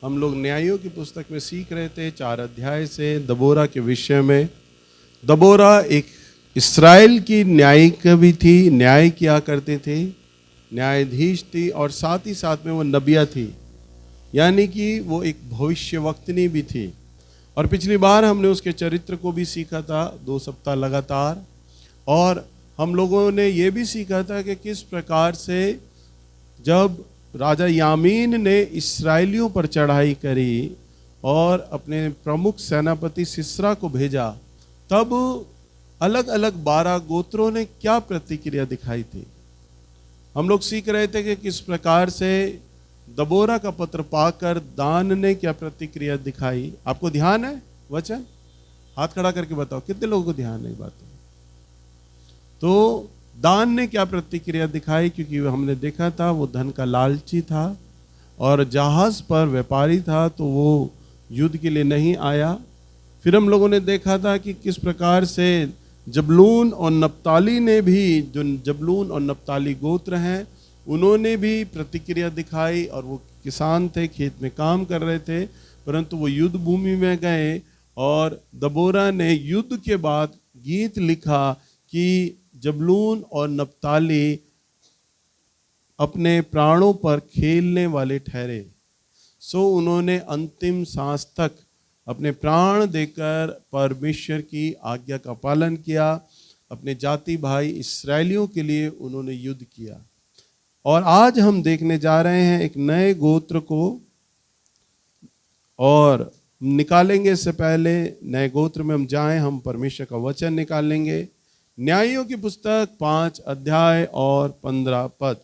हम लोग न्यायों की पुस्तक में सीख रहे थे 4 अध्याय से दबोरा के विषय में। दबोरा एक इस्राएल की न्यायिक भी थी, न्याय किया करती थी, न्यायाधीश थी और साथ ही साथ में वो नबिया थी, यानी कि वो एक भविष्यवक्तनी भी थी। और पिछली बार हमने उसके चरित्र को भी सीखा था 2 सप्ताह लगातार, और हम लोगों ने ये भी सीखा था कि किस प्रकार से जब राजा यामीन ने इस्राएलियों पर चढ़ाई करी और अपने प्रमुख सेनापति सिसरा को भेजा, तब अलग अलग 12 गोत्रों ने क्या प्रतिक्रिया दिखाई थी। हम लोग सीख रहे थे कि किस प्रकार से दबोरा का पत्र पाकर दान ने क्या प्रतिक्रिया दिखाई। आपको ध्यान है वचन? हाथ खड़ा करके बताओ कितने लोगों को ध्यान है बात। तो दान ने क्या प्रतिक्रिया दिखाई, क्योंकि हमने देखा था वो धन का लालची था और जहाज पर व्यापारी था, तो वो युद्ध के लिए नहीं आया। फिर हम लोगों ने देखा था कि किस प्रकार से जबलून और नप्ताली ने भी, जो जबलून और नप्ताली गोत्र हैं, उन्होंने भी प्रतिक्रिया दिखाई। और वो किसान थे, खेत में काम कर रहे थे, परंतु वो युद्ध भूमि में गए और दबोरा ने युद्ध के बाद गीत लिखा कि जबलून और नप्ताली अपने प्राणों पर खेलने वाले ठहरे। सो उन्होंने अंतिम सांस तक अपने प्राण देकर परमेश्वर की आज्ञा का पालन किया। अपने जाति भाई इस्राएलियों के लिए उन्होंने युद्ध किया। और आज हम देखने जा रहे हैं एक नए गोत्र को, और निकालेंगे। इससे पहले नए गोत्र में हम जाएं, हम परमेश्वर का वचन निकालेंगे। न्यायों की पुस्तक 5 अध्याय और 15 पद।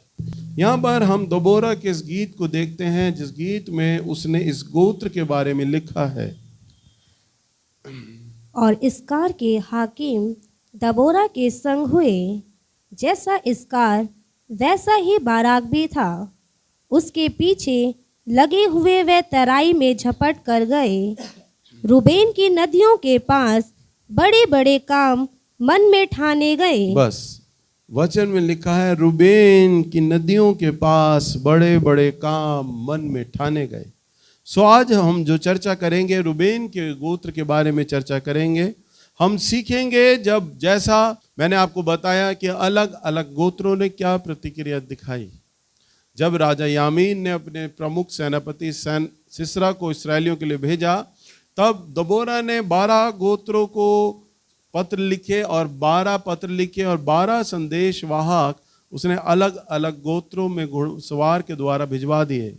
यहाँ पर हम दबोरा के इस गीत को देखते हैं, जिस गीत में उसने इस गोत्र के बारे में लिखा है। और इसकार के हाकिम दबोरा के संग हुए, जैसा इसकार वैसा ही बाराक भी था। उसके पीछे लगे हुए वे तराई में झपट कर गए। रूबेन की नदियों के पास बड़े बड़े काम मन में ठाने गए। बस वचन में लिखा है, रूबेन की नदियों के पास बड़े बड़े काम मन में ठाने गए। सो आज हम जो चर्चा करेंगे, रूबेन के गोत्र के बारे में चर्चा करेंगे। हम सीखेंगे, जब जैसा मैंने आपको बताया कि अलग अलग गोत्रों ने क्या प्रतिक्रिया दिखाई। जब राजा यामीन ने अपने प्रमुख सेनापति सिसरा को इस्राएलियों के लिए भेजा, तब दबोरा ने 12 गोत्रों को पत्र लिखे और 12 पत्र लिखे और 12 संदेश वाहक उसने अलग अलग गोत्रों में घुड़सवार के द्वारा भिजवा दिए।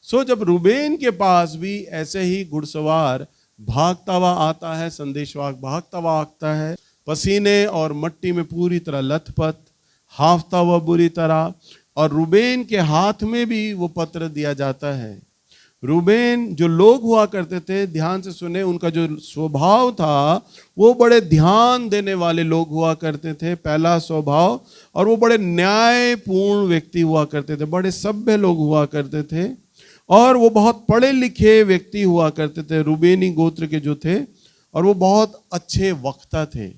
सो जब रूबेन के पास भी ऐसे ही घुड़सवार भागता हुआ आता है, संदेशवाहक भागता हुआ आता है, पसीने और मट्टी में पूरी तरह लथपथ, हाफता हुआ बुरी तरह, और रूबेन के हाथ में भी वो पत्र दिया जाता है। रूबेन जो लोग हुआ करते थे, ध्यान से सुने, उनका जो स्वभाव था वो बड़े ध्यान देने वाले लोग हुआ करते थे, पहला स्वभाव। और वो बड़े न्यायपूर्ण व्यक्ति हुआ करते थे, बड़े सभ्य लोग हुआ करते थे, और वो बहुत पढ़े लिखे व्यक्ति हुआ करते थे, रूबेनी गोत्र के जो थे, और वो बहुत अच्छे वक्ता थे।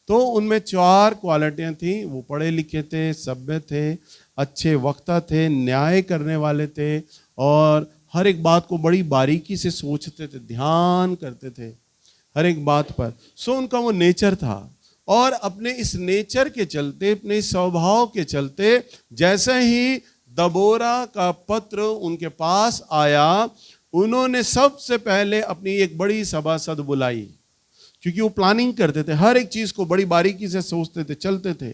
तो उनमें 4 क्वालिटियां थी। वो पढ़े लिखे थे, सभ्य थे, अच्छे वक्ता थे, न्याय करने वाले थे, और हर एक बात को बड़ी बारीकी से सोचते थे, ध्यान करते थे हर एक बात पर। सो उनका वो नेचर था। और अपने इस नेचर के चलते, अपने इस स्वभाव के चलते, जैसे ही दबोरा का पत्र उनके पास आया, उन्होंने सबसे पहले अपनी एक बड़ी सभासद बुलाई, क्योंकि वो प्लानिंग करते थे, हर एक चीज को बड़ी बारीकी से सोचते थे, चलते थे।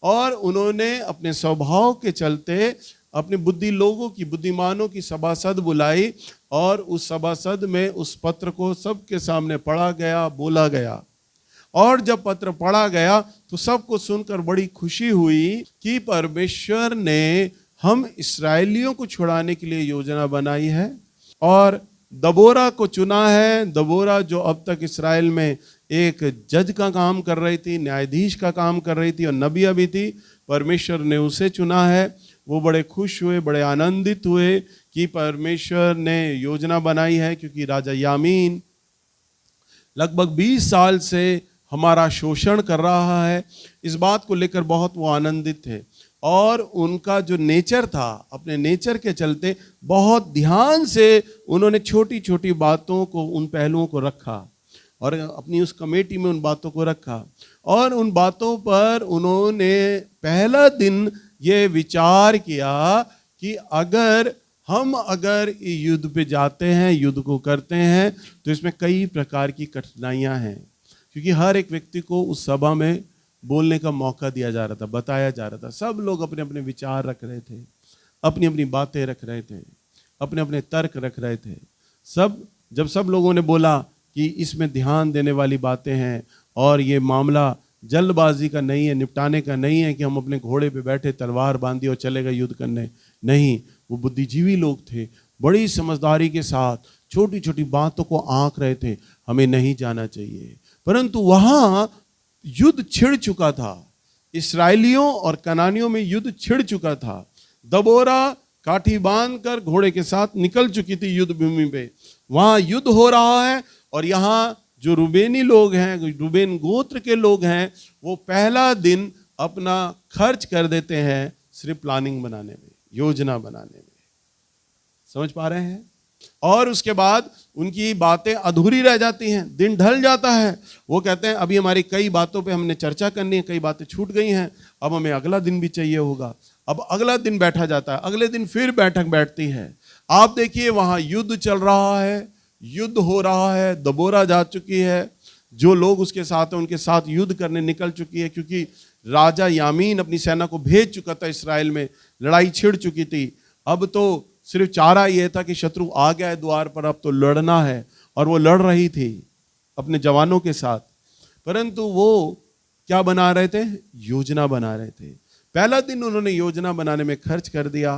और उन्होंने अपने स्वभाव के चलते अपने बुद्धिमानों की सभासद बुलाई, और उस सभासद में उस पत्र को सबके सामने पढ़ा गया, बोला गया। और जब पत्र पढ़ा गया तो सबको सुनकर बड़ी खुशी हुई कि परमेश्वर ने हम इस्राएलियों को छुड़ाने के लिए योजना बनाई है और दबोरा को चुना है। दबोरा जो अब तक इस्राएल में एक जज का काम कर रही थी, न्यायाधीश का काम कर रही थी और नबिया भी थी, परमेश्वर ने उसे चुना है। वो बड़े खुश हुए, बड़े आनंदित हुए कि परमेश्वर ने योजना बनाई है, क्योंकि राजा यामीन लगभग 20 साल से हमारा शोषण कर रहा है। इस बात को लेकर बहुत वो आनंदित थे और उनका जो नेचर था, अपने नेचर के चलते बहुत ध्यान से उन्होंने छोटी छोटी बातों को, उन पहलुओं को रखा और अपनी उस कमेटी में उन बातों को रखा और उन बातों पर उन्होंने पहला दिन ये विचार किया कि अगर युद्ध पे जाते हैं, युद्ध को करते हैं, तो इसमें कई प्रकार की कठिनाइयां हैं, क्योंकि हर एक व्यक्ति को उस सभा में बोलने का मौका दिया जा रहा था, बताया जा रहा था। सब लोग अपने अपने विचार रख रहे थे, अपनी अपनी बातें रख रहे थे, अपने अपने तर्क रख रहे थे। जब सब लोगों ने बोला कि इसमें ध्यान देने वाली बातें हैं और ये मामला जल्दबाजी का नहीं है, निपटाने का नहीं है कि हम अपने घोड़े पे बैठे तलवार बांधी और चले गए युद्ध करने, नहीं। वो बुद्धिजीवी लोग थे, बड़ी समझदारी के साथ छोटी छोटी बातों को आंक रहे थे, हमें नहीं जाना चाहिए। परंतु वहां युद्ध छिड़ चुका था, इस्राएलियों और कनानियों में युद्ध छिड़ चुका था। दबोरा काठी बांधकर घोड़े के साथ निकल चुकी थी युद्ध भूमि पे, वहां युद्ध हो रहा है। और यहाँ जो रूबेनी लोग हैं, रूबेन गोत्र के लोग हैं, वो पहला दिन अपना खर्च कर देते हैं सिर्फ प्लानिंग बनाने में, योजना बनाने में। समझ पा रहे हैं? और उसके बाद उनकी बातें अधूरी रह जाती हैं, दिन ढल जाता है। वो कहते हैं अभी हमारी कई बातों पे हमने चर्चा करनी है, कई बातें छूट गई हैं, अब हमें अगला दिन भी चाहिए होगा। अब अगला दिन बैठा जाता है, अगले दिन फिर बैठक बैठती है। आप देखिए वहां युद्ध चल रहा है, युद्ध हो रहा है, दबोरा जा चुकी है, जो लोग उसके साथ हैं उनके साथ युद्ध करने निकल चुकी है, क्योंकि राजा यामीन अपनी सेना को भेज चुका था इस्राएल में, लड़ाई छिड़ चुकी थी। अब तो सिर्फ चारा ये था कि शत्रु आ गया है द्वार पर, अब तो लड़ना है। और वो लड़ रही थी अपने जवानों के साथ, परंतु वो क्या बना रहे थे? योजना बना रहे थे। पहला दिन उन्होंने योजना बनाने में खर्च कर दिया।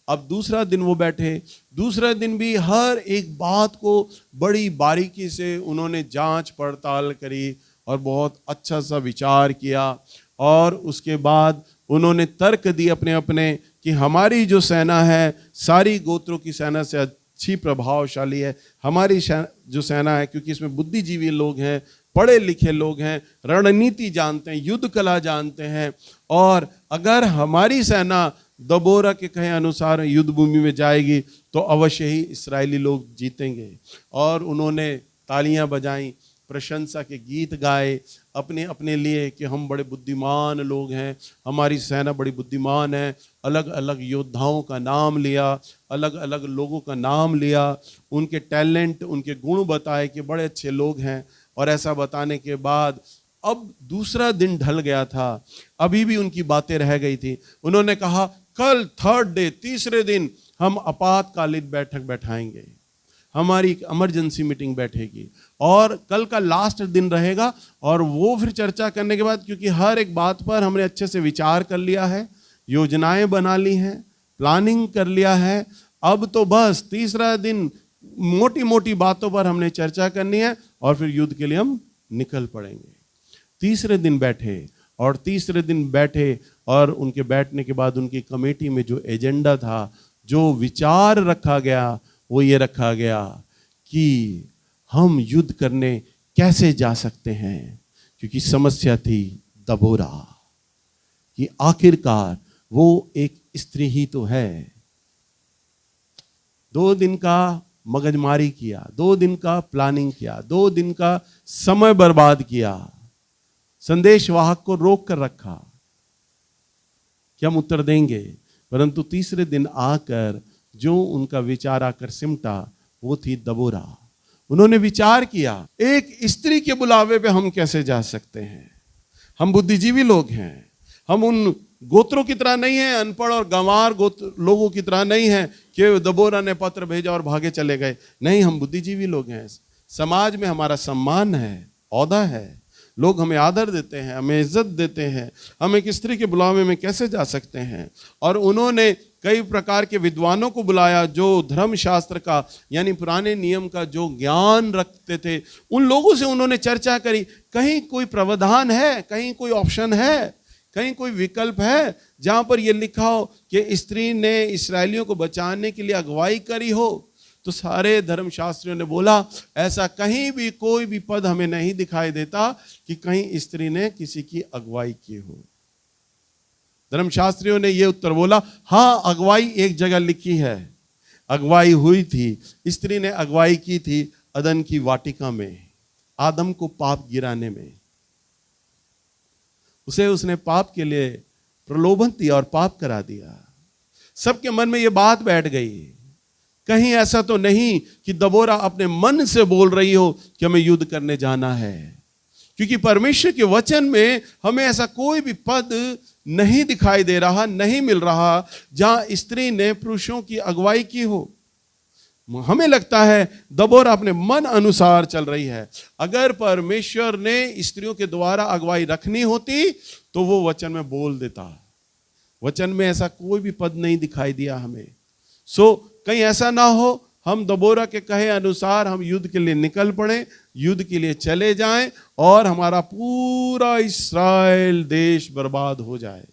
अब दूसरा दिन वो बैठे, दूसरा दिन भी हर एक बात को बड़ी बारीकी से उन्होंने जांच पड़ताल करी और बहुत अच्छा सा विचार किया। और उसके बाद उन्होंने तर्क दिए अपने अपने कि हमारी जो सेना है सारी गोत्रों की सेना से अच्छी प्रभावशाली है। हमारी जो सेना है, क्योंकि इसमें बुद्धिजीवी लोग हैं, पढ़े लिखे लोग हैं, रणनीति जानते हैं, युद्ध कला जानते हैं, और अगर हमारी सेना दबोरा के कहे अनुसार युद्ध भूमि में जाएगी तो अवश्य ही इस्राएली लोग जीतेंगे। और उन्होंने तालियां बजाईं, प्रशंसा के गीत गाए अपने अपने लिए कि हम बड़े बुद्धिमान लोग हैं, हमारी सेना बड़ी बुद्धिमान है। अलग अलग योद्धाओं का नाम लिया, अलग अलग लोगों का नाम लिया, उनके टैलेंट, उनके गुण बताए कि बड़े अच्छे लोग हैं। और ऐसा बताने के बाद अब दूसरा दिन ढल गया था, अभी भी उनकी बातें रह गई थी। उन्होंने कहा कल थर्ड डे, तीसरे दिन हम आपातकालीन बैठक बैठाएंगे, हमारी इमरजेंसी मीटिंग बैठेगी और कल का लास्ट दिन रहेगा। और वो फिर चर्चा करने के बाद, क्योंकि हर एक बात पर हमने अच्छे से विचार कर लिया है, योजनाएं बना ली हैं, प्लानिंग कर लिया है, अब तो बस तीसरा दिन मोटी मोटी बातों पर हमने चर्चा करनी है और फिर युद्ध के लिए हम निकल पड़ेंगे। तीसरे दिन बैठे और तीसरे दिन बैठे और उनके बैठने के बाद उनकी कमेटी में जो एजेंडा था, जो विचार रखा गया, वो ये रखा गया कि हम युद्ध करने कैसे जा सकते हैं। क्योंकि समस्या थी दबोरा कि आखिरकार वो एक स्त्री ही तो है। 2 दिन का मगजमारी किया, 2 दिन का प्लानिंग किया, 2 दिन का समय बर्बाद किया, संदेशवाहक को रोक कर रखा कि हम उत्तर देंगे। परंतु तीसरे दिन आकर जो उनका विचार आकर सिमटा, वो थी दबोरा। उन्होंने विचार किया, एक स्त्री के बुलावे पे हम कैसे जा सकते हैं? हम बुद्धिजीवी लोग हैं, हम उन गोत्रों की तरह नहीं है, अनपढ़ और गंवार गोत्र लोगों की तरह नहीं है कि दबोरा ने पत्र भेजा और भागे चले गए। नहीं, हम बुद्धिजीवी लोग हैं, समाज में हमारा सम्मान है, औहदा है, लोग हमें आदर देते हैं, हमें इज्जत देते हैं, हम एक स्त्री के बुलावे में कैसे जा सकते हैं? और उन्होंने कई प्रकार के विद्वानों को बुलाया जो धर्मशास्त्र का यानी पुराने नियम का जो ज्ञान रखते थे। उन लोगों से उन्होंने चर्चा करी, कहीं कोई प्रावधान है, कहीं कोई ऑप्शन है, कहीं कोई विकल्प है जहां पर यह लिखा हो कि स्त्री ने इस्राएलियों को बचाने के लिए अगुवाई करी हो। तो सारे धर्मशास्त्रियों ने बोला ऐसा कहीं भी कोई भी पद हमें नहीं दिखाई देता कि कहीं स्त्री ने किसी की अगुवाई की हो। धर्मशास्त्रियों ने यह उत्तर बोला, हाँ अगुवाई एक जगह लिखी है, अगुवाई हुई थी, स्त्री ने अगुवाई की थी अदन की वाटिका में, आदम को पाप गिराने में। उसने पाप के लिए प्रलोभन दिया और पाप करा दिया। सबके मन में यह बात बैठ गई, कहीं ऐसा तो नहीं कि दबोरा अपने मन से बोल रही हो कि हमें युद्ध करने जाना है, क्योंकि परमेश्वर के वचन में हमें ऐसा कोई भी पद नहीं दिखाई दे रहा, नहीं मिल रहा जहां स्त्री ने पुरुषों की अगुवाई की हो। हमें लगता है दबोरा अपने मन अनुसार चल रही है। अगर परमेश्वर ने स्त्रियों के द्वारा अगुवाई रखनी होती तो वो वचन में बोल देता। वचन में ऐसा कोई भी पद नहीं दिखाई दिया हमें। कहीं ऐसा ना हो हम दबोरा के कहे अनुसार हम युद्ध के लिए निकल पड़े, युद्ध के लिए चले जाएं और हमारा पूरा इस्राएल देश बर्बाद हो जाए।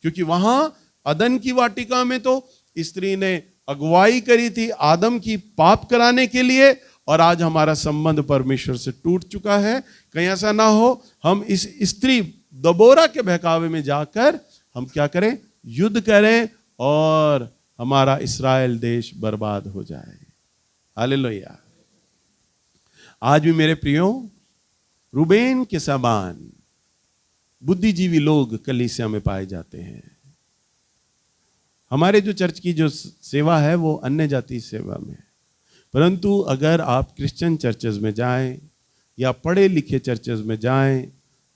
क्योंकि वहां अदन की वाटिका में तो स्त्री ने अगुवाई करी थी आदम की पाप कराने के लिए, और आज हमारा संबंध परमेश्वर से टूट चुका है। कहीं ऐसा ना हो हम इस स्त्री दबोरा के बहकावे में जाकर हम क्या करें, युद्ध करें और हमारा इस्राएल देश बर्बाद हो जाए। हालेलुया। आज भी मेरे प्रियो रूबेन के समान बुद्धिजीवी लोग कलीसिया में पाए जाते हैं। हमारे जो चर्च की जो सेवा है वो अन्य जाति सेवा में, परंतु अगर आप क्रिश्चियन चर्चेज में जाएं या पढ़े लिखे चर्चेज में जाएं,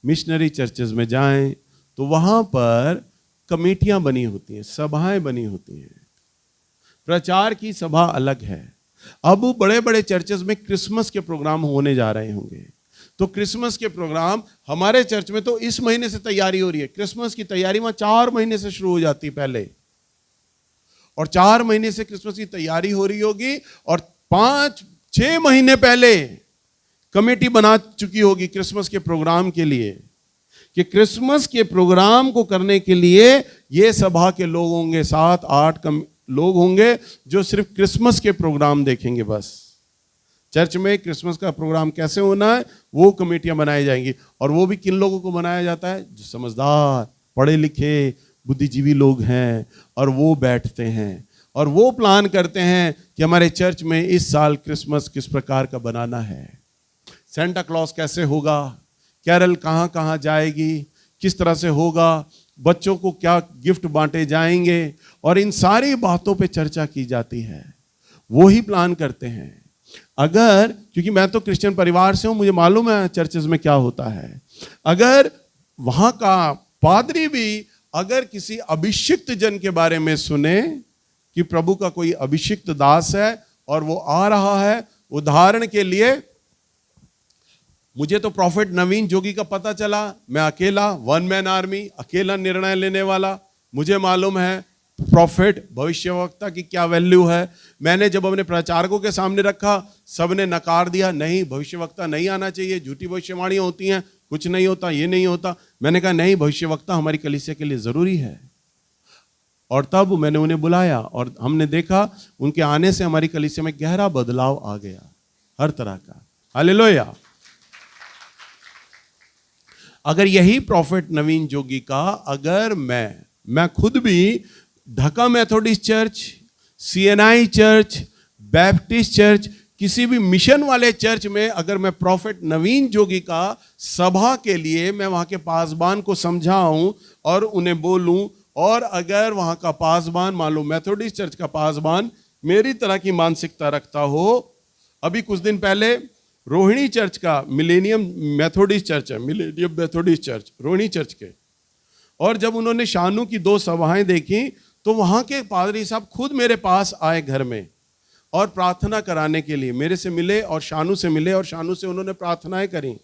मिशनरी चर्चेज में जाएं, तो वहां पर कमेटियां बनी होती हैं, सभाएं बनी होती हैं। प्रचार की सभा अलग है। अब बड़े बड़े चर्चेज में क्रिसमस के प्रोग्राम होने जा रहे होंगे, तो क्रिसमस के प्रोग्राम हमारे चर्च में तो इस महीने से तैयारी हो रही है। क्रिसमस की तैयारी वहां 4 महीने से शुरू हो जाती पहले, और 4 महीने से क्रिसमस की तैयारी हो रही होगी, और 5-6 महीने पहले कमेटी बना चुकी होगी क्रिसमस के प्रोग्राम के लिए, कि क्रिसमस के प्रोग्राम को करने के लिए ये सभा के लोग होंगे, 7-8 लोग होंगे जो सिर्फ क्रिसमस के प्रोग्राम देखेंगे। बस चर्च में क्रिसमस का प्रोग्राम कैसे होना है वो कमेटियां बनाई जाएंगी। और वो भी किन लोगों को बनाया जाता है, जो समझदार पढ़े लिखे बुद्धिजीवी लोग हैं, और वो बैठते हैं और वो प्लान करते हैं कि हमारे चर्च में इस साल क्रिसमस किस प्रकार का बनाना है, सेंटा क्लॉज कैसे होगा, कैरल कहाँ कहाँ जाएगी, किस तरह से होगा, बच्चों को क्या गिफ्ट बांटे जाएंगे, और इन सारी बातों पे चर्चा की जाती है। वो ही प्लान करते हैं। अगर, क्योंकि मैं तो क्रिश्चियन परिवार से हूं, मुझे मालूम है चर्चेज में क्या होता है। अगर वहां का पादरी भी अगर किसी अभिषिक्त जन के बारे में सुने कि प्रभु का कोई अभिषिक्त दास है और वो आ रहा है, उदाहरण के लिए मुझे तो प्रॉफिट नवीन जोगी का पता चला, मैं अकेला, 1 मैन आर्मी, अकेला निर्णय लेने वाला। मुझे मालूम है प्रॉफिट भविष्यवक्ता की क्या वैल्यू है। मैंने जब अपने प्रचारकों के सामने रखा, सबने नकार दिया, नहीं भविष्यवक्ता नहीं आना चाहिए, झूठी भविष्यवाणियां होती हैं, कुछ नहीं होता, ये नहीं होता। मैंने कहा नहीं, भविष्यवक्ता हमारी कलीसिया के लिए जरूरी है। और तब मैंने उन्हें बुलाया और हमने देखा उनके आने से हमारी कलीसिया में गहरा बदलाव आ गया, हर तरह का। हालेलुया। अगर यही प्रॉफिट नवीन जोगी का, अगर मैं खुद भी Dhaka Methodist church, CNI church, Baptist church, किसी भी मिशन वाले चर्च में अगर मैं प्रॉफिट नवीन जोगी का सभा के लिए मैं वहां के पासबान को समझाऊं और उन्हें बोलूं, और अगर वहां का पासबान, मान लो मेथोडिस्ट चर्च का पासबान मेरी तरह की मानसिकता रखता हो। अभी कुछ दिन पहले रोहिणी चर्च का, मिलेनियम मेथोडिस्ट चर्च है, millennium Methodist church Rohini church के, और जब उन्होंने शानू की 2 सभाएं देखी तो वहां के पादरी साहब खुद मेरे पास आए घर में और प्रार्थना कराने के लिए मेरे से मिले और शानू से मिले, और शानू से उन्होंने प्रार्थनाएं करी।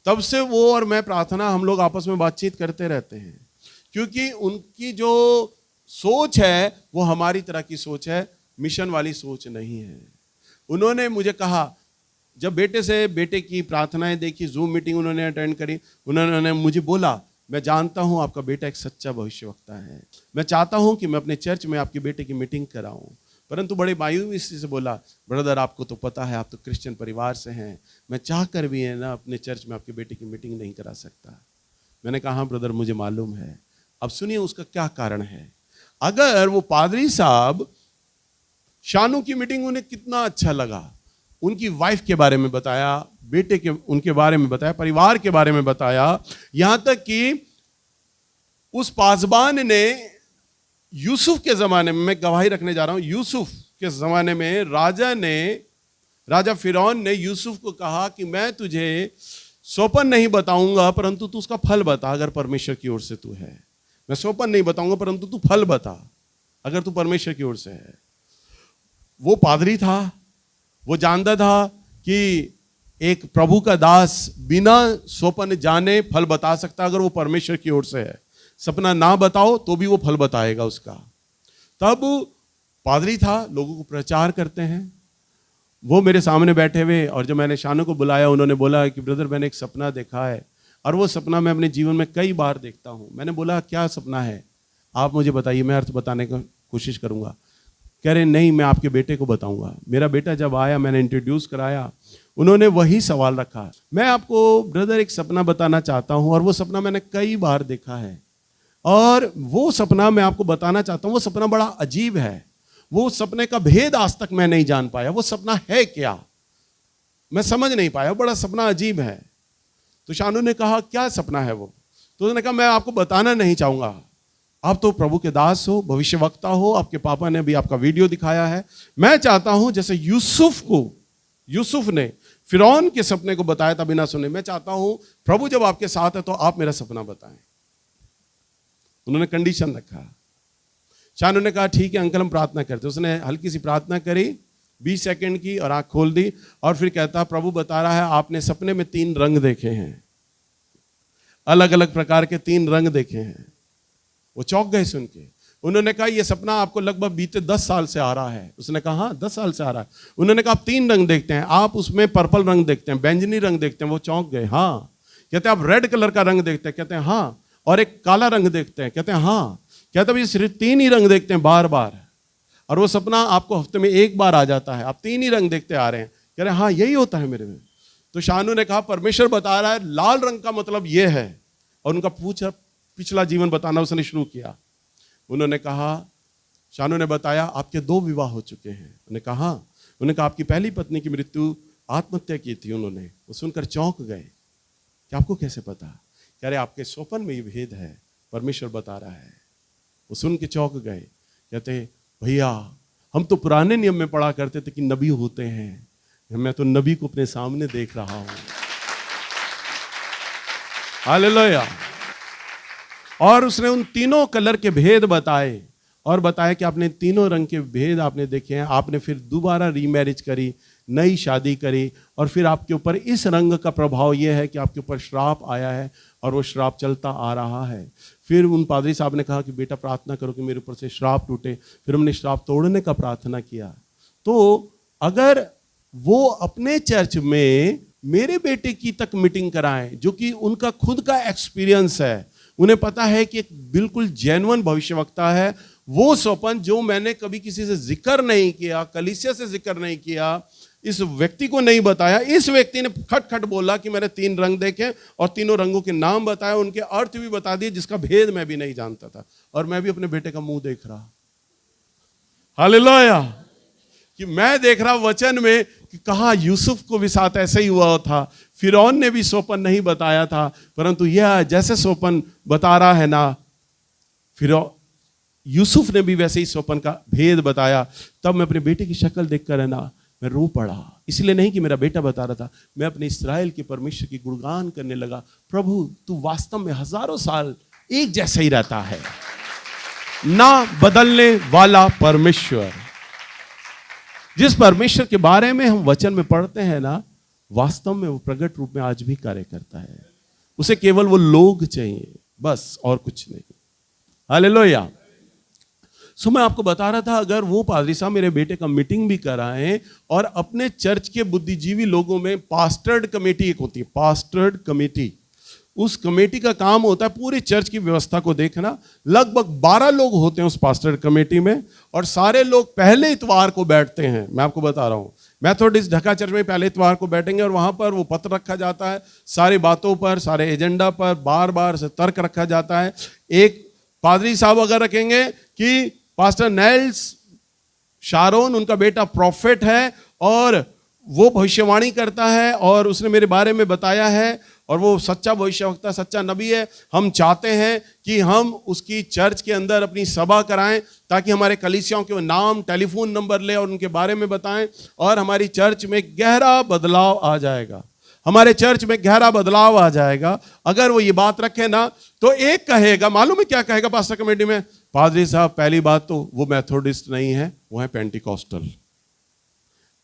तब से वो और मैं प्रार्थना, हम लोग आपस में बातचीत करते रहते हैं, क्योंकि उनकी जो सोच है वो हमारी तरह की सोच है, मिशन वाली सोच नहीं है। उन्होंने मुझे कहा, जब बेटे की प्रार्थनाएं देखी, जूम मीटिंग उन्होंने अटेंड करी, उन्होंने मुझे बोला, मैं जानता हूं आपका बेटा एक सच्चा भविष्यवक्ता है, मैं चाहता हूं कि मैं अपने चर्च में आपके बेटे की मीटिंग कराऊं। परंतु बड़े मायूसी से बोला, ब्रदर आपको तो पता है, आप तो क्रिश्चियन परिवार से हैं, मैं चाह कर भी है ना अपने चर्च में आपके बेटे की मीटिंग नहीं करा सकता। मैंने कहा हाँ ब्रदर मुझे मालूम है। अब सुनिए उसका क्या कारण है। अगर वो पादरी साहब, शानू की मीटिंग उन्हें कितना अच्छा लगा, उनकी वाइफ के बारे में बताया, बेटे के उनके बारे में बताया, परिवार के बारे में बताया, यहां तक कि उस पासबान ने यूसुफ के जमाने में, मैं गवाही रखने जा रहा हूं, यूसुफ के जमाने में राजा फिरौन ने यूसुफ को कहा कि मैं तुझे सोपन नहीं बताऊंगा परंतु तू उसका फल बता अगर परमेश्वर की ओर से तू है। मैं सोपन नहीं बताऊंगा परंतु तू फल बता अगर तू परमेश्वर की ओर से है। वो पादरी था, वो जानता था कि एक प्रभु का दास बिना सोपन जाने फल बता सकता अगर वो परमेश्वर की ओर से है। सपना ना बताओ तो भी वो फल बताएगा उसका। तब पादरी था, लोगों को प्रचार करते हैं। वो मेरे सामने बैठे हुए, और जब मैंने शानू को बुलाया उन्होंने बोला कि ब्रदर मैंने एक सपना देखा है और वो सपना मैं अपने जीवन में कई बार देखता हूँ। मैंने बोला क्या सपना है, आप मुझे बताइए, मैं अर्थ बताने की कोशिश करूँगा। कह रहे नहीं मैं आपके बेटे को बताऊँगा। मेरा बेटा जब आया, मैंने इंट्रोड्यूस कराया, उन्होंने वही सवाल रखा। मैं आपको ब्रदर एक सपना बताना चाहता हूँ और वो सपना मैंने कई बार देखा है और वो सपना मैं आपको बताना चाहता हूँ। वो सपना बड़ा अजीब है, वो सपने का भेद आज तक मैं नहीं जान पाया। वो सपना है क्या मैं समझ नहीं पाया, बड़ा सपना अजीब है। तो शानू ने कहा क्या सपना है वो? तो उसने कहा मैं आपको बताना नहीं चाहूंगा, आप तो प्रभु के दास हो, भविष्यवक्ता हो, आपके पापा ने भी आपका वीडियो दिखाया है। मैं चाहता हूं जैसे यूसुफ ने फिरौन के सपने को बताया था बिना सुने, मैं चाहता हूं प्रभु जब आपके साथ है तो आप मेरा सपना बताएं। उन्होंने कंडीशन रखा। शानू ने कहा ठीक है अंकल हम प्रार्थना करते। उसने हल्की सी प्रार्थना करी 20 सेकंड की और आंख खोल दी और फिर कहता प्रभु बता रहा है आपने सपने में 3 रंग देखे हैं, अलग अलग प्रकार के 3 रंग देखे हैं। वो चौंक गए सुन के। उन्होंने कहा ये सपना आपको लगभग बीते 10 साल से आ रहा है? उसने कहा हाँ 10 साल से आ रहा है। उन्होंने कहा आप 3 रंग देखते हैं, आप उसमें पर्पल रंग देखते हैं, बैंगनी रंग देखते हैं। वो चौंक गए। हाँ। कहते हैं आप रेड कलर का रंग देखते हैं? कहते हैं हाँ। और एक काला रंग देखते हैं? कहते हैं हाँ। कहते हैं सिर्फ 3 ही रंग देखते हैं बार बार, और वो सपना आपको हफ्ते में 1 बार आ जाता है, आप 3 ही रंग देखते आ रहे हैं। कह रहे हैं हाँ यही होता है मेरे में। तो शानू ने कहा परमेश्वर बता रहा है लाल रंग का मतलब ये है, और उनका पिछला जीवन बताना उसने शुरू किया। उन्होंने कहा, शानू ने बताया आपके 2 विवाह हो चुके हैं। उन्होंने कहा हाँ। उन्होंने कहा आपकी पहली पत्नी की मृत्यु आत्महत्या की थी उन्होंने। वो सुनकर चौंक गए कि आपको कैसे पता? कह रहे आपके स्वप्न में ये भेद है, परमेश्वर बता रहा है। वो सुन के चौंक गए। कहते भैया हम तो पुराने नियम में पढ़ा करते थे कि नबी होते हैं, मैं तो नबी को अपने सामने देख रहा हूं। हालेलुया। और उसने उन 3 कलर के भेद बताए और बताया कि आपने 3 रंग के भेद आपने देखे हैं। आपने फिर दोबारा रीमैरिज करी, नई शादी करी, और फिर आपके ऊपर इस रंग का प्रभाव यह है कि आपके ऊपर श्राप आया है और वो श्राप चलता आ रहा है। फिर उन पादरी साहब ने कहा कि बेटा प्रार्थना करो कि मेरे ऊपर से श्राप टूटे। फिर हमने श्राप तोड़ने का प्रार्थना किया। तो अगर वो अपने चर्च में मेरे बेटे की तक मीटिंग कराएं, जो कि उनका खुद का एक्सपीरियंस है, उन्हें पता है कि एक बिल्कुल जेन्युइन भविष्यवक्ता है, वो स्वप्न जो मैंने कभी किसी से जिक्र नहीं किया, कलीसिया से जिक्र नहीं किया, इस व्यक्ति को नहीं बताया, इस व्यक्ति ने खट खट बोला कि मैंने 3 रंग देखे और 3 रंगों के नाम बताए, उनके अर्थ भी बता दिए जिसका भेद मैं भी नहीं जानता था, और मैं भी अपने बेटे का मुंह देख रहा। हालेलुया। कि मैं देख रहा वचन में कि कहा यूसुफ को भी साथ ऐसे ही हुआ था, फिरौन ने भी सोपन नहीं बताया था, परंतु यह जैसे सोपन बता रहा है ना, फिर यूसुफ ने भी वैसे ही सोपन का भेद बताया। तब मैं अपने बेटे की शक्ल देखकर है ना मैं रो पड़ा। इसलिए नहीं कि मेरा बेटा बता रहा था, मैं अपने इस्राएल के परमेश्वर की गुणगान करने लगा। प्रभु तू वास्तव में हजारों साल एक जैसा ही रहता है, ना बदलने वाला परमेश्वर। जिस परमेश्वर के बारे में हम वचन में पढ़ते हैं ना, वास्तव में वो प्रकट रूप में आज भी कार्य करता है। उसे केवल वो लोग चाहिए, बस, और कुछ नहीं। हालेलुया। सो मैं आपको बता रहा था, अगर वो पादरी साहब मेरे बेटे का मीटिंग भी कराएं और अपने चर्च के बुद्धिजीवी लोगों में पास्टर्ड कमेटी एक होती है, पास्टर्ड कमेटी, उस कमेटी का काम होता है पूरी चर्च की व्यवस्था को देखना। लगभग 12 लोग होते हैं उस पास्टर कमेटी में, और सारे लोग पहले इतवार को बैठते हैं। मैं आपको बता रहा हूं, मेथोडिस्ट ढका चर्च में पहले इतवार को बैठेंगे और वहां पर वो पत्र रखा जाता है, सारी बातों पर, सारे एजेंडा पर बार बार से तर्क रखा जाता है। एक पादरी साहब अगर रखेंगे कि पास्टर नेल्स शारोन उनका बेटा प्रॉफिट है और वो भविष्यवाणी करता है और उसने मेरे बारे में बताया है और वो सच्चा भविष्यवक्ता, सच्चा नबी है, हम चाहते हैं कि हम उसकी चर्च के अंदर अपनी सभा कराएं ताकि हमारे कलीसियाओं के नाम, टेलीफोन नंबर ले और उनके बारे में बताएं, और हमारी चर्च में गहरा बदलाव आ जाएगा, हमारे चर्च में गहरा बदलाव आ जाएगा। अगर वो ये बात रखे ना तो एक कहेगा, मालूम है क्या कहेगा पास्टर कमेटी में? पादरी साहब, पहली बात तो वो मेथोडिस्ट नहीं है, वो है पेंटिकॉस्टल,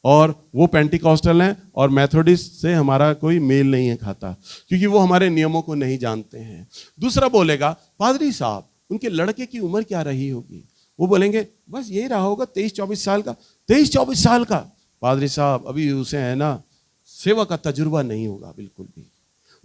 और वो पेंटिकॉस्टल हैं और मेथोडिस्ट से हमारा कोई मेल नहीं है खाता, क्योंकि वो हमारे नियमों को नहीं जानते हैं। दूसरा बोलेगा, पादरी साहब उनके लड़के की उम्र क्या रही होगी? वो बोलेंगे बस यही रहा होगा 23-24 साल का। 23-24 साल का? पादरी साहब अभी उसे है ना सेवा का तजुर्बा नहीं होगा बिल्कुल भी,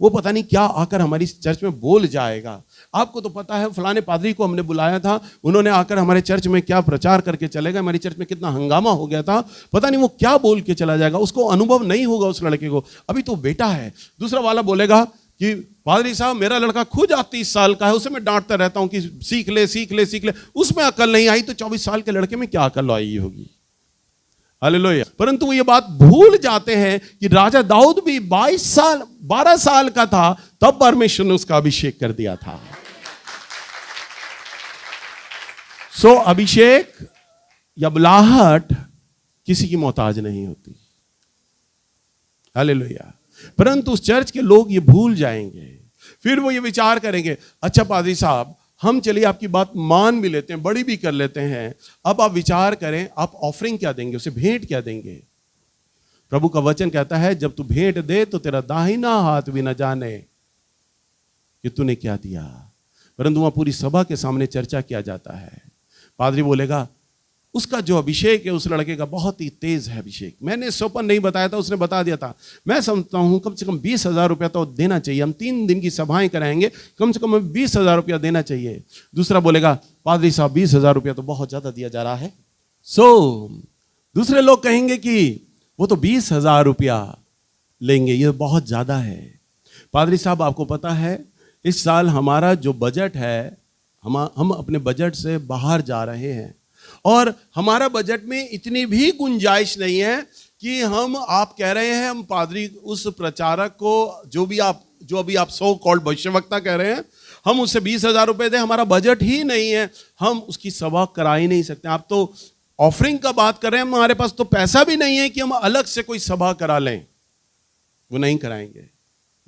वो पता नहीं क्या आकर हमारी चर्च में बोल जाएगा। आपको तो पता है फलाने पादरी को हमने बुलाया था, उन्होंने आकर हमारे चर्च में क्या प्रचार करके चले गए, हमारी चर्च में कितना हंगामा हो गया था, पता नहीं वो क्या बोल के चला जाएगा, उसको अनुभव नहीं होगा उस लड़के को, अभी तो बेटा है। दूसरा वाला बोलेगा कि पादरी साहब मेरा लड़का खुद 30 साल का है, उसे मैं डांटता रहता हूं कि सीख ले सीख ले सीख ले, उसमें अकल नहीं आई, तो 24 साल के लड़के में क्या अकल आई होगी? हालेलुया। परंतु वो ये बात भूल जाते हैं कि राजा दाऊद भी 12 साल का था तब परमेश्वर ने उसका अभिषेक कर दिया था। सो अभिषेक या बुलाहट किसी की मोहताज नहीं होती। हालेलुया। परंतु उस चर्च के लोग ये भूल जाएंगे, फिर वो ये विचार करेंगे, अच्छा पादरी साहब हम चलिए आपकी बात मान भी लेते हैं, बड़ी भी कर लेते हैं, अब आप विचार करें आप ऑफरिंग क्या देंगे, उसे भेंट क्या देंगे? प्रभु का वचन कहता है जब तू भेंट दे तो तेरा दाहिना हाथ भी न जाने कि तूने क्या दिया। परंतु वहां पूरी सभा के सामने चर्चा किया जाता है। पादरी बोलेगा उसका जो अभिषेक है उस लड़के का बहुत ही तेज है अभिषेक, मैंने सोपन नहीं बताया था, उसने बता दिया था, मैं समझता हूं कम से कम 20,000 रुपया तो देना चाहिए, हम 3 दिन की सभाएं कराएंगे, कम से कम 20,000 रुपया देना चाहिए। दूसरा बोलेगा पादरी साहब 20,000 रुपया तो बहुत ज्यादा दिया जा रहा है। दूसरे लोग कहेंगे कि वो तो 20,000 रुपया लेंगे, ये बहुत ज्यादा है। पादरी साहब आपको पता है इस साल हमारा जो बजट है, हम अपने बजट से बाहर जा रहे हैं और हमारा बजट में इतनी भी गुंजाइश नहीं है कि हम, आप कह रहे हैं हम पादरी उस प्रचारक को जो अभी आप सो कॉल्ड भविष्यवक्ता कह रहे हैं, हम उससे 20,000 रुपए दें, हमारा बजट ही नहीं है, हम उसकी सभा करा ही नहीं सकते। आप तो ऑफरिंग का बात कर रहे हैं, हमारे पास तो पैसा भी नहीं है कि हम अलग से कोई सभा करा लें, वो नहीं कराएंगे,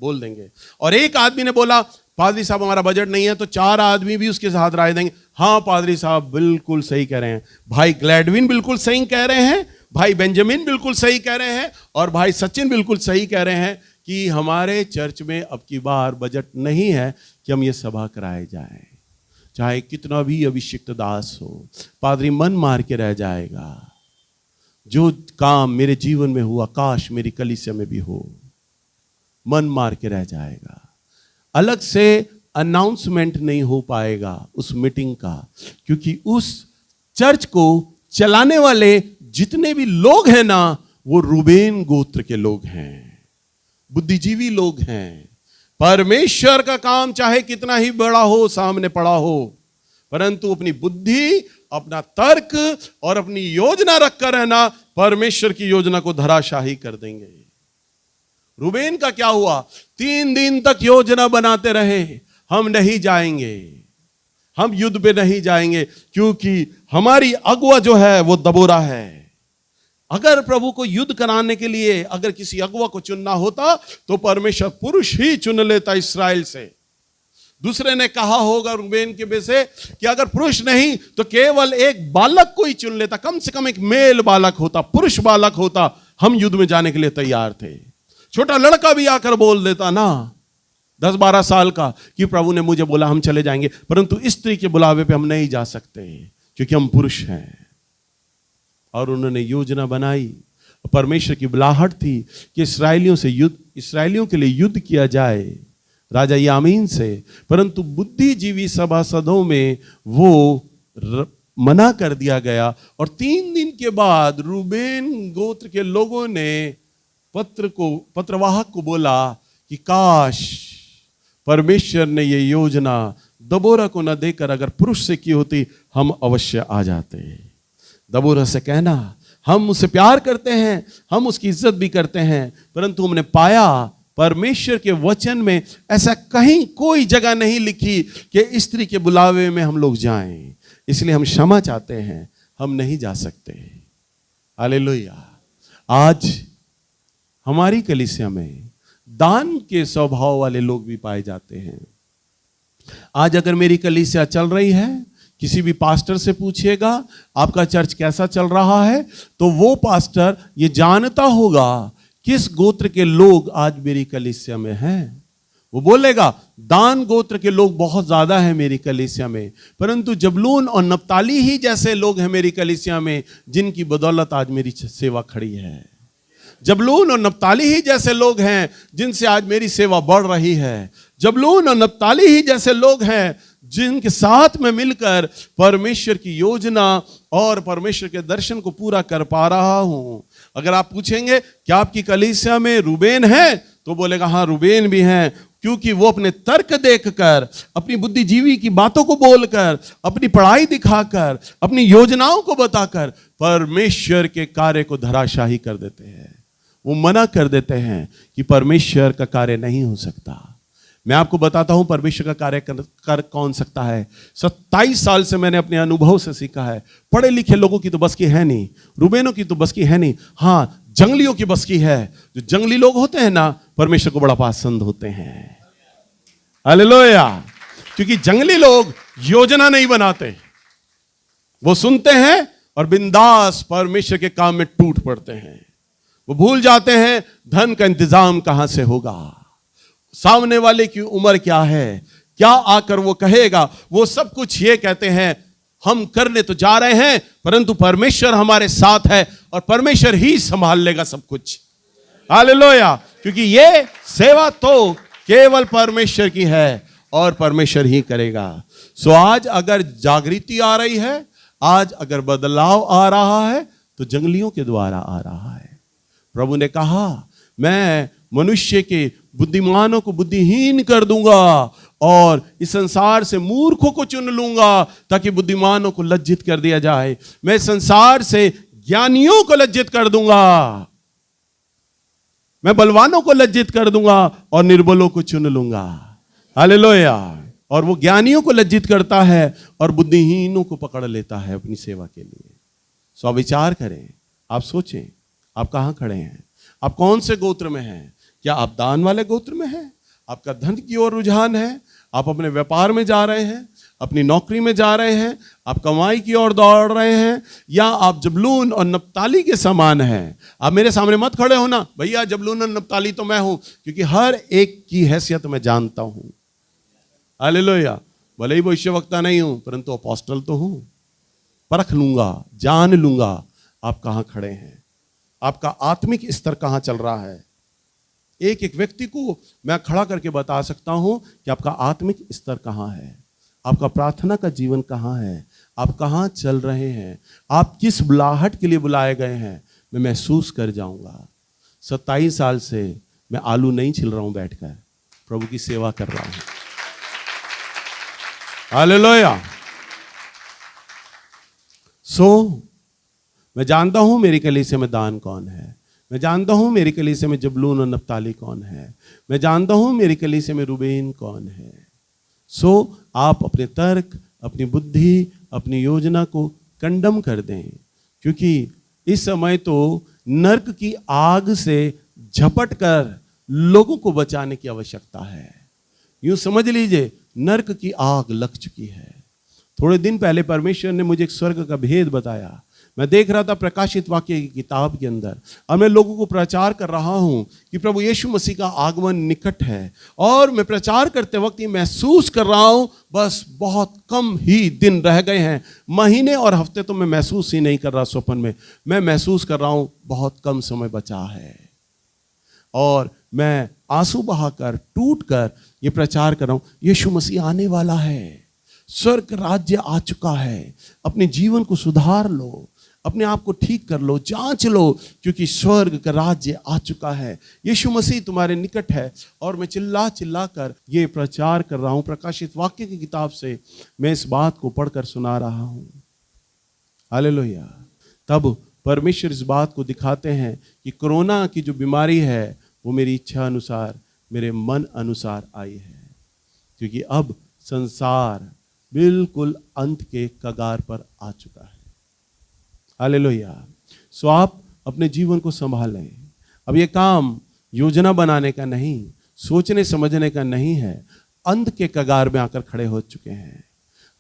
बोल देंगे। और एक आदमी ने बोला पादरी साहब हमारा बजट नहीं है, तो 4 आदमी भी उसके साथ राय देंगे, हाँ पादरी साहब बिल्कुल सही कह रहे हैं, भाई ग्लैडविन बिल्कुल सही कह रहे हैं, भाई बेंजामिन बिल्कुल सही कह रहे हैं और भाई सचिन बिल्कुल सही कह रहे हैं कि हमारे चर्च में अब की बार बजट नहीं है कि हम ये सभा कराए जाए। चाहे कितना भी अभिषिक्त दास हो, पादरी मन मार के रह जाएगा, जो काम मेरे जीवन में हुआ काश मेरी कलीसिया में भी हो, मन मार के रह जाएगा। अलग से अनाउंसमेंट नहीं हो पाएगा उस मीटिंग का, क्योंकि उस चर्च को चलाने वाले जितने भी लोग हैं ना, वो रूबेन गोत्र के लोग हैं, बुद्धिजीवी लोग हैं। परमेश्वर का काम चाहे कितना ही बड़ा हो, सामने पड़ा हो, परंतु अपनी बुद्धि, अपना तर्क और अपनी योजना रखकर रहना, परमेश्वर की योजना को धराशाही कर देंगे। रूबेन का क्या हुआ? 3 दिन तक योजना बनाते रहे, हम नहीं जाएंगे, हम युद्ध पे नहीं जाएंगे, क्योंकि हमारी अगुआ जो है वो दबोरा है। अगर प्रभु को युद्ध कराने के लिए अगर किसी अगुआ को चुनना होता तो परमेश्वर पुरुष ही चुन लेता इस्राएल से। दूसरे ने कहा होगा रूबेन के बेसे कि अगर पुरुष नहीं तो केवल एक बालक को ही चुन लेता, कम से कम एक मेल बालक होता, पुरुष बालक होता, हम युद्ध में जाने के लिए तैयार थे। छोटा लड़का भी आकर बोल देता ना 10-12 साल का कि प्रभु ने मुझे बोला हम चले जाएंगे, परंतु स्त्री के बुलावे पे हम नहीं जा सकते क्योंकि हम पुरुष हैं। और उन्होंने योजना बनाई, परमेश्वर की बुलाहट थी कि इस्राएलियों के लिए युद्ध किया जाए। राजा यामीन से, परंतु बुद्धिजीवी सभासदों में वो मना कर दिया गया। और 3 दिन के बाद रूबेन गोत्र के लोगों ने पत्रवाहक को बोला कि काश परमेश्वर ने ये योजना दबोरा को न देकर अगर पुरुष से की होती, हम अवश्य आ जाते। दबोरा से कहना, हम उससे प्यार करते हैं, हम उसकी इज्जत भी करते हैं, परंतु हमने पाया परमेश्वर के वचन में ऐसा कहीं कोई जगह नहीं लिखी कि स्त्री के बुलावे में हम लोग जाएं, इसलिए हम क्षमा चाहते हैं, हम नहीं जा सकते। हालेलुया। आज हमारी कलीसिया में दान के स्वभाव वाले लोग भी पाए जाते हैं। आज अगर मेरी कलीसिया चल रही है, किसी भी पास्टर से पूछिएगा आपका चर्च कैसा चल रहा है, तो वो पास्टर ये जानता होगा किस गोत्र के लोग आज मेरी कलीसिया में हैं। वो बोलेगा दान गोत्र के लोग बहुत ज्यादा हैं मेरी कलीसिया में, परंतु जबलून और नप्ताली ही जैसे लोग हैं मेरी कलीसिया में, जिनकी बदौलत आज मेरी सेवा खड़ी है। जबलून और नप्ताली ही जैसे लोग हैं जिनसे आज मेरी सेवा बढ़ रही है। जबलून और नप्ताली ही जैसे लोग हैं जिनके साथ में मिलकर परमेश्वर की योजना और परमेश्वर के दर्शन को पूरा कर पा रहा हूं। अगर आप पूछेंगे क्या आपकी कलीसिया में रूबेन है, तो बोलेगा हाँ रूबेन भी हैं, क्योंकि वो अपने तर्क देखकर, अपनी बुद्धिजीवी की बातों को बोलकर, अपनी पढ़ाई दिखाकर, अपनी योजनाओं को बताकर परमेश्वर के कार्य को धराशाही कर देते हैं। वो मना कर देते हैं कि परमेश्वर का कार्य नहीं हो सकता। मैं आपको बताता हूं परमेश्वर का कार्य कर कौन सकता है। 27 साल से मैंने अपने अनुभव से सीखा है, पढ़े लिखे लोगों की तो बस की है नहीं, रूबेनों की तो बस की है नहीं, हाँ जंगलियों की बस की है। जो जंगली लोग होते हैं ना, परमेश्वर को बड़ा पसंद होते हैं। हालेलुया। क्योंकि जंगली लोग योजना नहीं बनाते, वो सुनते हैं और बिंदास परमेश्वर के काम में टूट पड़ते हैं। वो भूल जाते हैं धन का इंतजाम कहां से होगा, सामने वाले की उम्र क्या है, क्या आकर वो कहेगा। वो सब कुछ ये कहते हैं हम करने तो जा रहे हैं, परंतु परमेश्वर हमारे साथ है और परमेश्वर ही संभाल लेगा सब कुछ। हालेलुया। क्योंकि ये सेवा तो केवल परमेश्वर की है और परमेश्वर ही करेगा। सो आज अगर जागृति आ रही है, आज अगर बदलाव आ रहा है, तो जंगलियों के द्वारा आ रहा है। प्रभु ने कहा मैं मनुष्य के बुद्धिमानों को बुद्धिहीन कर दूंगा और इस संसार से मूर्खों को चुन लूंगा ताकि बुद्धिमानों को लज्जित कर दिया जाए। मैं संसार से ज्ञानियों को लज्जित कर दूंगा, मैं बलवानों को लज्जित कर दूंगा और निर्बलों को चुन लूंगा। हालेलुया। और वो ज्ञानियों को लज्जित करता है और बुद्धिहीनों को पकड़ लेता है अपनी सेवा के लिए। सो विचार करें, आप सोचें आप कहां खड़े हैं, आप कौन से गोत्र में हैं। क्या आप दान वाले गोत्र में हैं, आपका धन की ओर रुझान है, आप अपने व्यापार में जा रहे हैं, अपनी नौकरी में जा रहे हैं, आप कमाई की ओर दौड़ रहे हैं, या आप जबलून और नप्ताली के समान हैं। आप मेरे सामने मत खड़े हो ना भैया, जबलून और नप्ताली तो मैं हूं, क्योंकि हर एक की हैसियत मैं जानता हूं। हालेलुया। भले ही भविष्यवक्ता नहीं हूं, परंतु अपोस्टल तो हूं। परख लूंगा, जान लूंगा आप कहां खड़े हैं, आपका आत्मिक स्तर कहां चल रहा है। एक एक व्यक्ति को मैं खड़ा करके बता सकता हूं कि आपका आत्मिक स्तर कहां है, आपका प्रार्थना का जीवन कहां है, आप कहां चल रहे हैं, आप किस बुलाहट के लिए बुलाए गए हैं। मैं महसूस कर जाऊंगा। 27 साल से मैं आलू नहीं छिल रहा हूं, बैठकर प्रभु की सेवा कर रहा हूं। हालेलुया। सो मैं जानता हूं मेरी कलीसिया में दान कौन है, मैं जानता हूं मेरी कलीसिया में जबलून और नप्ताली कौन है, मैं जानता हूं मेरी कलीसिया में रूबेन कौन है। सो आप अपने तर्क, अपनी बुद्धि, अपनी योजना को कंडम कर दें, क्योंकि इस समय तो नर्क की आग से झपट कर लोगों को बचाने की आवश्यकता है। यूं समझ लीजिए नर्क की आग लग चुकी है। थोड़े दिन पहले परमेश्वर ने मुझे एक स्वर्ग का भेद बताया। मैं देख रहा था प्रकाशित वाक्य की किताब के अंदर, और मैं लोगों को प्रचार कर रहा हूं कि प्रभु यीशु मसीह का आगमन निकट है। और मैं प्रचार करते वक्त ये महसूस कर रहा हूं बस बहुत कम ही दिन रह गए हैं। महीने और हफ्ते तो मैं महसूस ही नहीं कर रहा, स्वप्न में मैं महसूस कर रहा हूं बहुत कम समय बचा है। और मैं आंसू बहाकर टूट कर ये प्रचार कर रहा हूं, यीशु मसीह आने वाला है, स्वर्ग राज्य आ चुका है। अपने जीवन को सुधार लो, अपने आप को ठीक कर लो, जांच लो, क्योंकि स्वर्ग का राज्य आ चुका है। यीशु मसीह तुम्हारे निकट है। और मैं चिल्ला चिल्ला कर ये प्रचार कर रहा हूं, प्रकाशित वाक्य की किताब से मैं इस बात को पढ़कर सुना रहा हूं। हालेलुया। तब परमेश्वर इस बात को दिखाते हैं कि कोरोना की जो बीमारी है वो मेरी इच्छा अनुसार, मेरे मन अनुसार आई है, क्योंकि अब संसार बिल्कुल अंत के कगार पर आ चुका है। हालेलुया। सो आप अपने जीवन को संभालें। अब ये काम योजना बनाने का नहीं, सोचने समझने का नहीं है, अंत के कगार में आकर खड़े हो चुके हैं।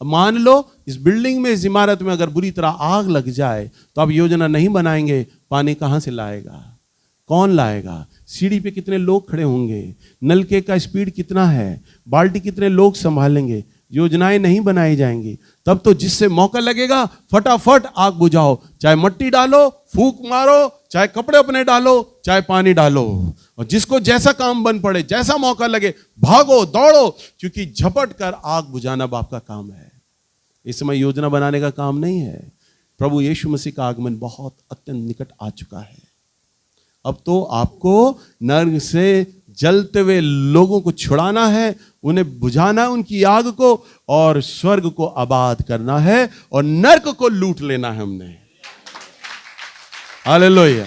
मान लो इस बिल्डिंग में, इस इमारत में अगर बुरी तरह आग लग जाए तो आप योजना नहीं बनाएंगे, पानी कहां से लाएगा, कौन लाएगा, सीढ़ी पे कितने लोग खड़े होंगे, नलके का स्पीड कितना है, बाल्टी कितने लोग संभालेंगे, योजनाएं नहीं बनाई जाएंगी। तब तो जिससे मौका लगेगा फटाफट आग बुझाओ, चाहे मट्टी डालो, फूंक मारो, चाहे कपड़े अपने डालो, चाहे पानी डालो, और जिसको जैसा काम बन पड़े, जैसा मौका लगे, भागो दौड़ो, क्योंकि झपट कर आग बुझाना बाप का काम है। इस समय योजना बनाने का काम नहीं है। प्रभु यीशु मसीह का आगमन बहुत अत्यंत निकट आ चुका है। अब तो आपको नर्क से जलते हुए लोगों को छुड़ाना है, उन्हें बुझाना है उनकी आग को, और स्वर्ग को आबाद करना है, और नर्क को लूट लेना है हमने। हालेलुया।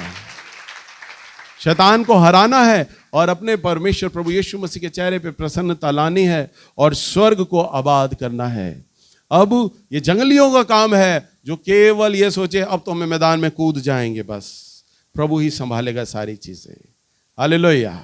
शैतान को हराना है और अपने परमेश्वर प्रभु यीशु मसीह के चेहरे पे प्रसन्नता लानी है, और स्वर्ग को आबाद करना है। अब ये जंगलियों का काम है जो केवल ये सोचे अब तो हमें मैदान में कूद जाएंगे, बस प्रभु ही संभालेगा सारी चीजें। हालेलुया।